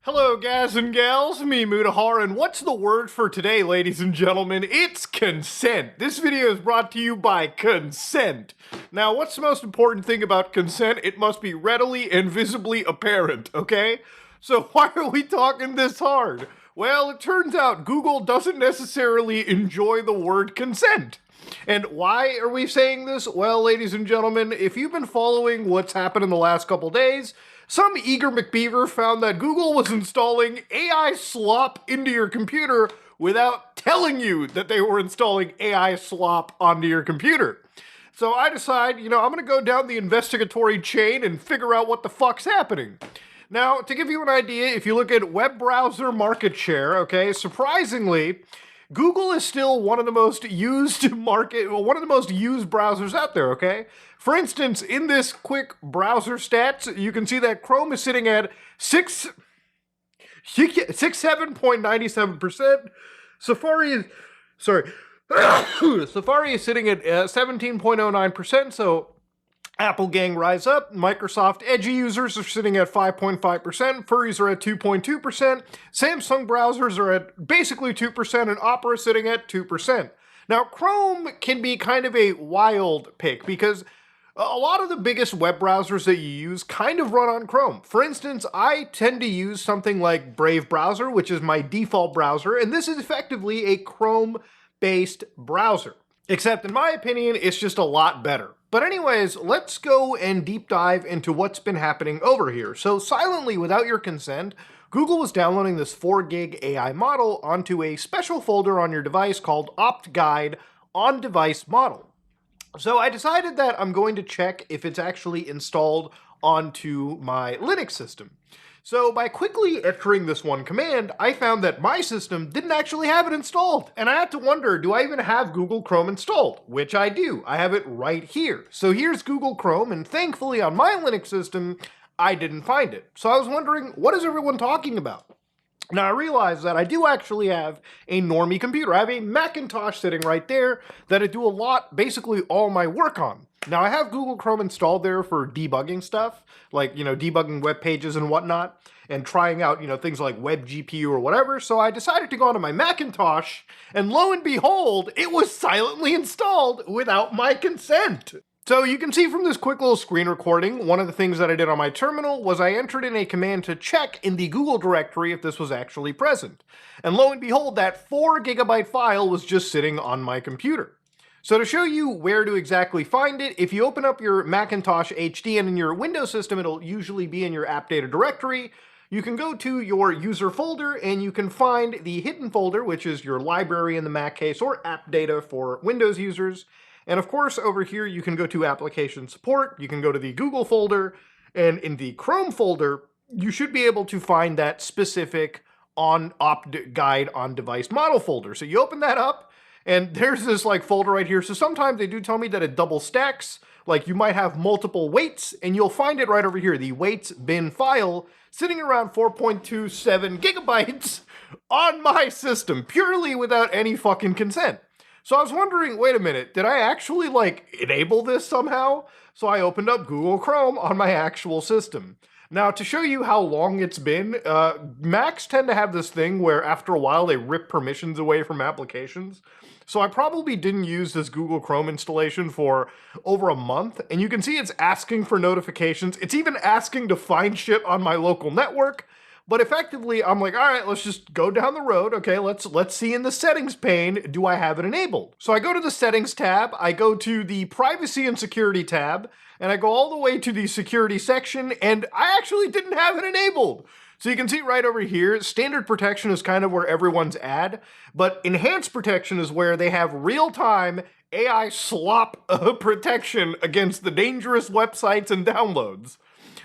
Hello, guys and gals, me Mutahar, and what's the word for today, ladies and gentlemen? It's consent. This video is brought to you by consent. Now, what's the most important thing about consent? It must be readily and visibly apparent, okay? So why are we talking this hard? Well, it turns out Google doesn't necessarily enjoy the word consent. And why are we saying this? Well, ladies and gentlemen, if you've been following what's happened in the last couple days, some eager McBeaver found that Google was installing AI slop into your computer without telling you that they were installing AI slop onto your computer. So I decide, I'm going to go down the investigatory chain and figure out what the fuck's happening. Now, to give you an idea, if you look at web browser market share, okay, surprisingly, Google is still one of the most used browsers out there, okay? For instance, in this quick browser stats, you can see that Chrome is sitting at 67.97%. Safari is sitting at 17.09%, so Apple gang rise up. Microsoft Edge users are sitting at 5.5%. Furries are at 2.2%. Samsung browsers are at basically 2%, and Opera sitting at 2%. Now, Chrome can be kind of a wild pick because a lot of the biggest web browsers that you use kind of run on Chrome. For instance, I tend to use something like Brave browser, which is my default browser, and this is effectively a Chrome-based browser. Except, in my opinion, it's just a lot better. But anyways, let's go and deep dive into what's been happening over here. So silently, without your consent, Google was downloading this 4 gig AI model onto a special folder on your device called opt guide on device model. So I decided that I'm going to check if it's actually installed onto my Linux system. So by quickly entering this one command, I found that my system didn't actually have it installed. And I had to wonder, do I even have Google Chrome installed? Which I do. I have it right here. So here's Google Chrome, and thankfully on my Linux system, I didn't find it. So I was wondering, what is everyone talking about? Now I realized that I do actually have a normie computer. I have a Macintosh sitting right there that I do basically all my work on. Now I have Google Chrome installed there for debugging stuff, like, debugging web pages and whatnot, and trying out, things like web GPU or whatever. So I decided to go onto my Macintosh, and lo and behold, it was silently installed without my consent. So you can see from this quick little screen recording, one of the things that I did on my terminal was I entered in a command to check in the Google directory if this was actually present. And lo and behold, that 4 gigabyte file was just sitting on my computer. So to show you where to exactly find it, if you open up your Macintosh HD and in your Windows system, it'll usually be in your app data directory. You can go to your user folder and you can find the hidden folder, which is your library in the Mac case, or app data for Windows users. And of course, over here, you can go to application support, you can go to the Google folder, and in the Chrome folder, you should be able to find that specific opt guide on device model folder. So you open that up, and there's this folder right here. So sometimes they do tell me that it double stacks, like you might have multiple weights, and you'll find it right over here, the weights bin file, sitting around 4.27 gigabytes on my system, purely without any fucking consent. So I was wondering, wait a minute, did I actually enable this somehow? So I opened up Google Chrome on my actual system. Now to show you how long it's been, Macs tend to have this thing where after a while they rip permissions away from applications. So I probably didn't use this Google Chrome installation for over a month, and you can see it's asking for notifications. It's even asking to find shit on my local network. But effectively, I'm like, all right, let's just go down the road. Okay, let's see in the settings pane, do I have it enabled? So I go to the settings tab, I go to the privacy and security tab, and I go all the way to the security section, and I actually didn't have it enabled. So you can see right over here, standard protection is kind of where everyone's at, but enhanced protection is where they have real-time AI slop protection against the dangerous websites and downloads.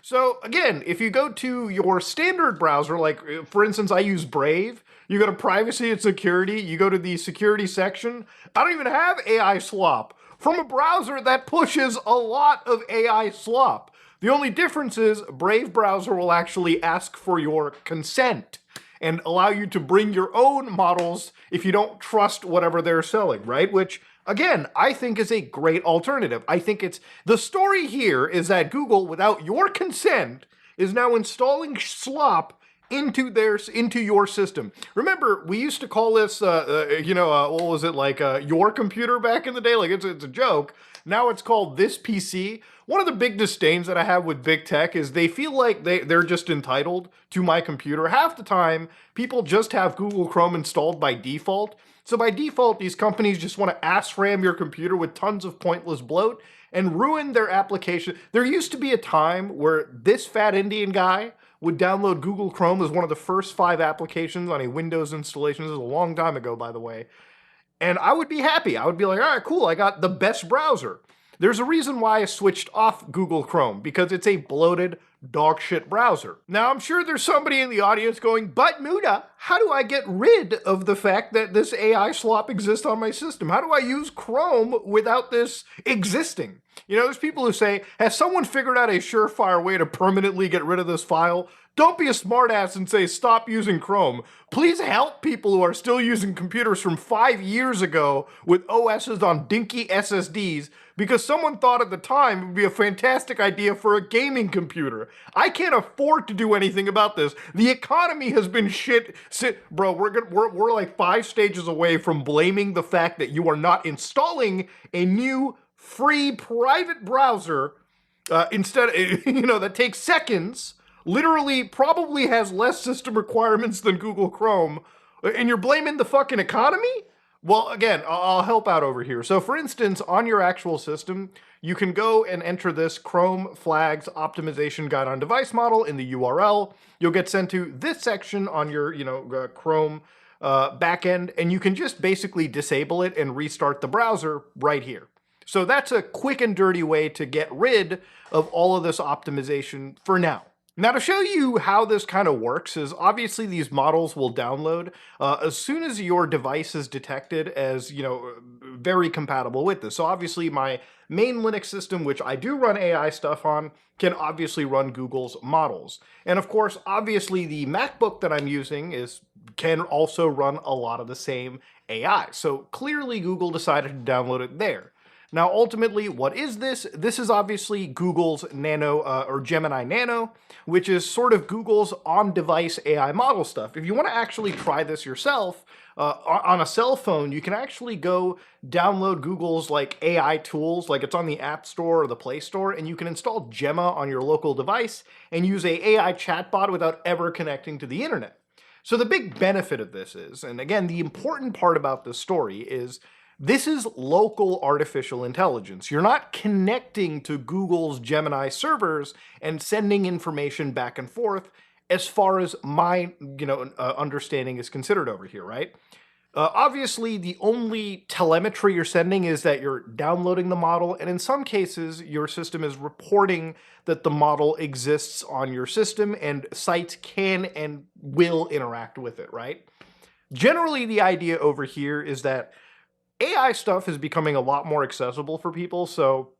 So again, if you go to your standard browser, like for instance, I use Brave, you go to privacy and security, you go to the security section, I don't even have AI slop from a browser that pushes a lot of AI slop. The only difference is Brave browser will actually ask for your consent and allow you to bring your own models if you don't trust whatever they're selling, right? Which, again, I think is a great alternative. I think the story here is that Google, without your consent, is now installing slop into your system. Remember, we used to call this, what was it, like your computer back in the day? Like, it's a joke. Now it's called this PC. One of the big disdains that I have with big tech is they feel like they're just entitled to my computer. Half the time, people just have Google Chrome installed by default. So by default, these companies just want to ass ram your computer with tons of pointless bloat and ruin their application. There used to be a time where this fat Indian guy would download Google Chrome as one of the first 5 applications on a Windows installation. This is a long time ago, by the way. And I would be happy. I would be like, all right, cool, I got the best browser. There's a reason why I switched off Google Chrome, because it's a bloated dog shit browser. Now, I'm sure there's somebody in the audience going, but Muda, how do I get rid of the fact that this AI slop exists on my system? How do I use Chrome without this existing? You know, there's people who say, has someone figured out a surefire way to permanently get rid of this file? Don't be a smartass and say, stop using Chrome. Please help people who are still using computers from 5 years ago with OSs on dinky SSDs, because someone thought at the time it would be a fantastic idea for a gaming computer. I can't afford to do anything about this. The economy has been shit. Bro, we're like 5 stages away from blaming the fact that you are not installing a new free private browser instead, that takes seconds, literally probably has less system requirements than Google Chrome, and you're blaming the fucking economy? Well, again, I'll help out over here. So for instance, on your actual system, you can go and enter this Chrome flags optimization guide on device model in the URL. You'll get sent to this section on your, Chrome backend, and you can just basically disable it and restart the browser right here. So that's a quick and dirty way to get rid of all of this optimization for now. Now, to show you how this kind of works is obviously these models will download as soon as your device is detected as, very compatible with this. So obviously my main Linux system, which I do run AI stuff on, can obviously run Google's models. And of course, obviously the MacBook that I'm using can also run a lot of the same AI. So clearly Google decided to download it there. Now, ultimately, what is this? This is obviously Google's Nano or Gemini Nano, which is sort of Google's on-device AI model stuff. If you want to actually try this yourself on a cell phone, you can actually go download Google's AI tools, like it's on the App Store or the Play Store, and you can install Gemma on your local device and use a AI chatbot without ever connecting to the internet. So the big benefit of this is, and again, the important part about this story is, this is local artificial intelligence. You're not connecting to Google's Gemini servers and sending information back and forth as far as my understanding is considered over here, right? Obviously, the only telemetry you're sending is that you're downloading the model, and in some cases, your system is reporting that the model exists on your system, and sites can and will interact with it, right? Generally, the idea over here is that AI stuff is becoming a lot more accessible for people. So,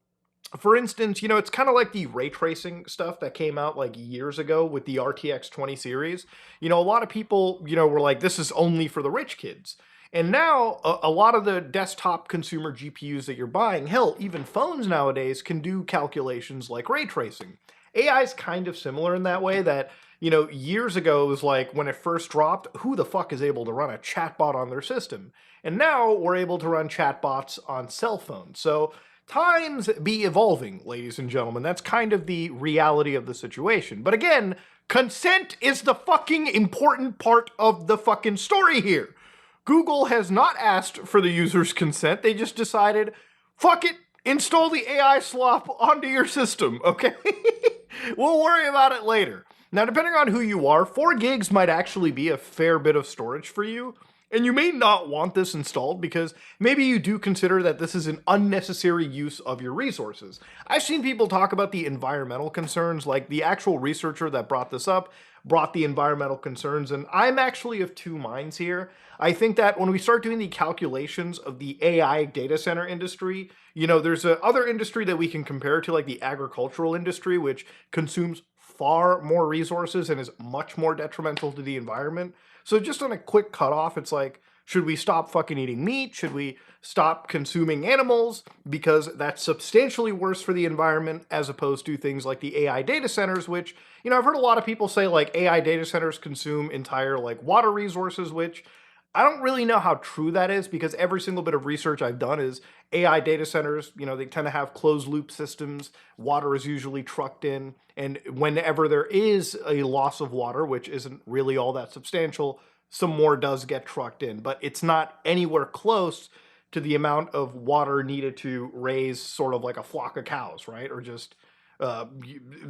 for instance, it's kind of like the ray tracing stuff that came out like years ago with the RTX 20 series. A lot of people, were like, this is only for the rich kids. And now a lot of the desktop consumer GPUs that you're buying, hell, even phones nowadays can do calculations like ray tracing. AI is kind of similar in that way that, years ago it was like when it first dropped, who the fuck is able to run a chatbot on their system? And now we're able to run chatbots on cell phones. So times be evolving, ladies and gentlemen. That's kind of the reality of the situation. But again, consent is the fucking important part of the fucking story here. Google has not asked for the user's consent. They just decided, fuck it, install the AI slop onto your system, okay? We'll worry about it later. Now, depending on who you are, 4 gigs might actually be a fair bit of storage for you. And you may not want this installed because maybe you do consider that this is an unnecessary use of your resources. I've seen people talk about the environmental concerns, like the actual researcher that brought this up brought the environmental concerns, and I'm actually of 2 minds here. I think that when we start doing the calculations of the AI data center industry, there's another industry that we can compare to, like the agricultural industry, which consumes far more resources and is much more detrimental to the environment. So just on a quick cutoff, it's like, Should we stop fucking eating meat? Should we stop consuming animals? Because that's substantially worse for the environment as opposed to things like the AI data centers, which, I've heard a lot of people say like AI data centers consume entire like water resources, which I don't really know how true that is because every single bit of research I've done is AI data centers, they tend to have closed loop systems. Water is usually trucked in. And whenever there is a loss of water, which isn't really all that substantial, some more does get trucked in. But it's not anywhere close to the amount of water needed to raise sort of like a flock of cows, right? Or just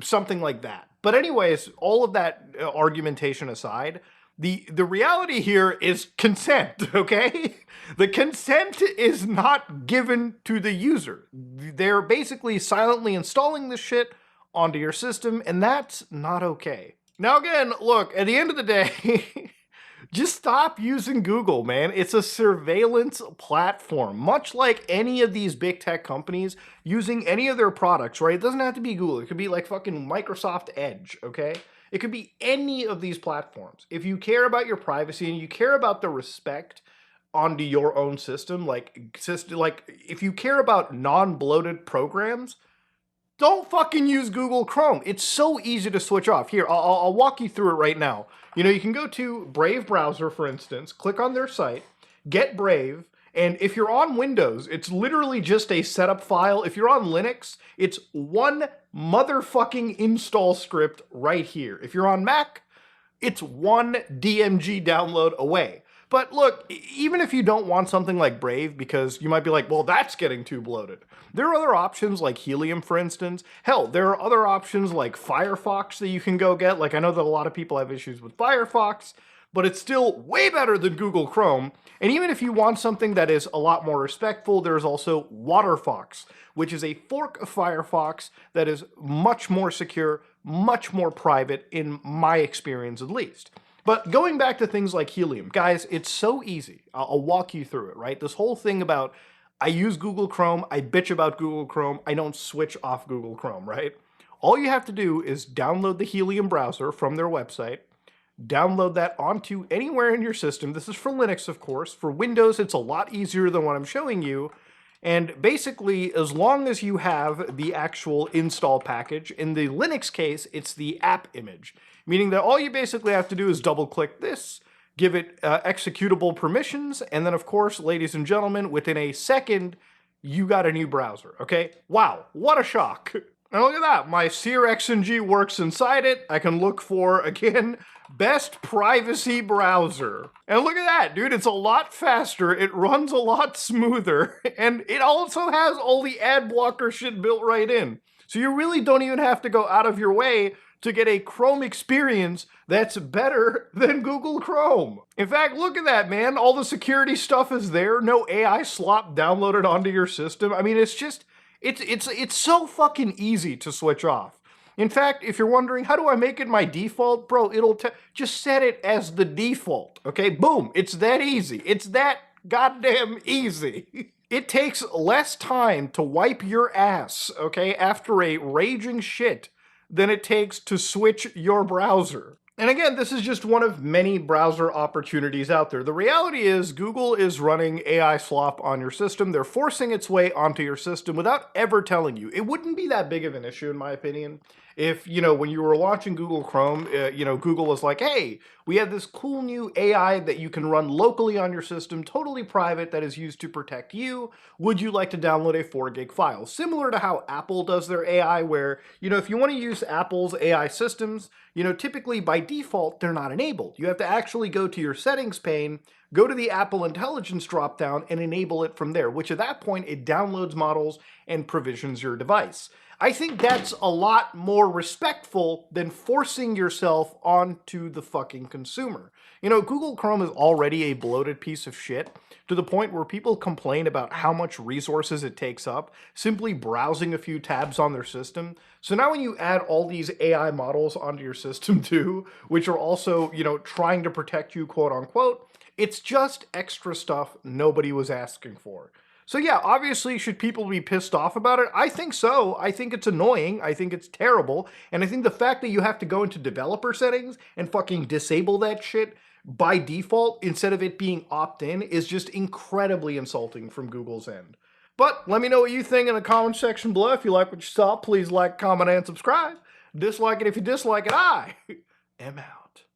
something like that. But anyways, all of that argumentation aside, the reality here is consent, okay? The consent is not given to the user. They're basically silently installing this shit onto your system, and that's not okay. Now again, look, at the end of the day, just stop using Google, man. It's a surveillance platform, much like any of these big tech companies using any of their products, right? It doesn't have to be Google. It could be like fucking Microsoft Edge, okay? It could be any of these platforms. If you care about your privacy and you care about the respect onto your own system, like if you care about non-bloated programs, don't fucking use Google Chrome. It's so easy to switch off. Here, I'll walk you through it right now. You can go to Brave browser, for instance, click on their site, get Brave, and if you're on Windows, it's literally just a setup file. If you're on Linux, it's one motherfucking install script right here. If you're on Mac, it's one DMG download away. But look, even if you don't want something like Brave, because you might be like, well, that's getting too bloated. There are other options like Helium, for instance. Hell, there are other options like Firefox that you can go get. Like, I know that a lot of people have issues with Firefox, but it's still way better than Google Chrome. And even if you want something that is a lot more respectful, there's also WaterFox, which is a fork of Firefox that is much more secure, much more private, in my experience at least. But going back to things like Helium, guys, it's so easy. I'll walk you through it, right? This whole thing about I use Google Chrome, I bitch about Google Chrome, I don't switch off Google Chrome, right? All you have to do is download the Helium browser from their website, download that onto anywhere in your system. This is for Linux, of course. For Windows, it's a lot easier than what I'm showing you. And basically, as long as you have the actual install package, in the Linux case, it's the app image, meaning that all you basically have to do is double-click this, give it executable permissions, and then, of course, ladies and gentlemen, within a second, you got a new browser, okay? Wow, what a shock. And look at that, my SeerXNG works inside it. I can look for, again, best privacy browser. And look at that, dude, it's a lot faster, it runs a lot smoother, and it also has all the ad blocker shit built right in. So you really don't even have to go out of your way to get a Chrome experience that's better than Google Chrome. In fact, look at that, man. All the security stuff is there, no AI slop downloaded onto your system. I mean, it's just, it's so fucking easy to switch off. In fact, if you're wondering, how do I make it my default? Bro, just set it as the default, okay? Boom, it's that easy. It's that goddamn easy. It takes less time to wipe your ass, okay, after a raging shit than it takes to switch your browser. And again, this is just one of many browser opportunities out there. The reality is Google is running AI slop on your system. They're forcing its way onto your system without ever telling you. It wouldn't be that big of an issue, in my opinion, if, when you were launching Google Chrome, Google was like, hey, we have this cool new AI that you can run locally on your system, totally private, that is used to protect you. Would you like to download a 4 gig file? Similar to how Apple does their AI, where, if you want to use Apple's AI systems, typically by default, they're not enabled. You have to actually go to your settings pane, go to the Apple Intelligence dropdown, and enable it from there, which at that point, it downloads models and provisions your device. I think that's a lot more respectful than forcing yourself onto the fucking consumer. Google Chrome is already a bloated piece of shit to the point where people complain about how much resources it takes up simply browsing a few tabs on their system. So now when you add all these AI models onto your system too, which are also, trying to protect you, quote unquote, it's just extra stuff nobody was asking for. So yeah, obviously, should people be pissed off about it? I think so. I think it's annoying. I think it's terrible. And I think the fact that you have to go into developer settings and fucking disable that shit by default instead of it being opt-in is just incredibly insulting from Google's end. But let me know what you think in the comment section below. If you like what you saw, please like, comment, and subscribe. Dislike it if you dislike it. I am out.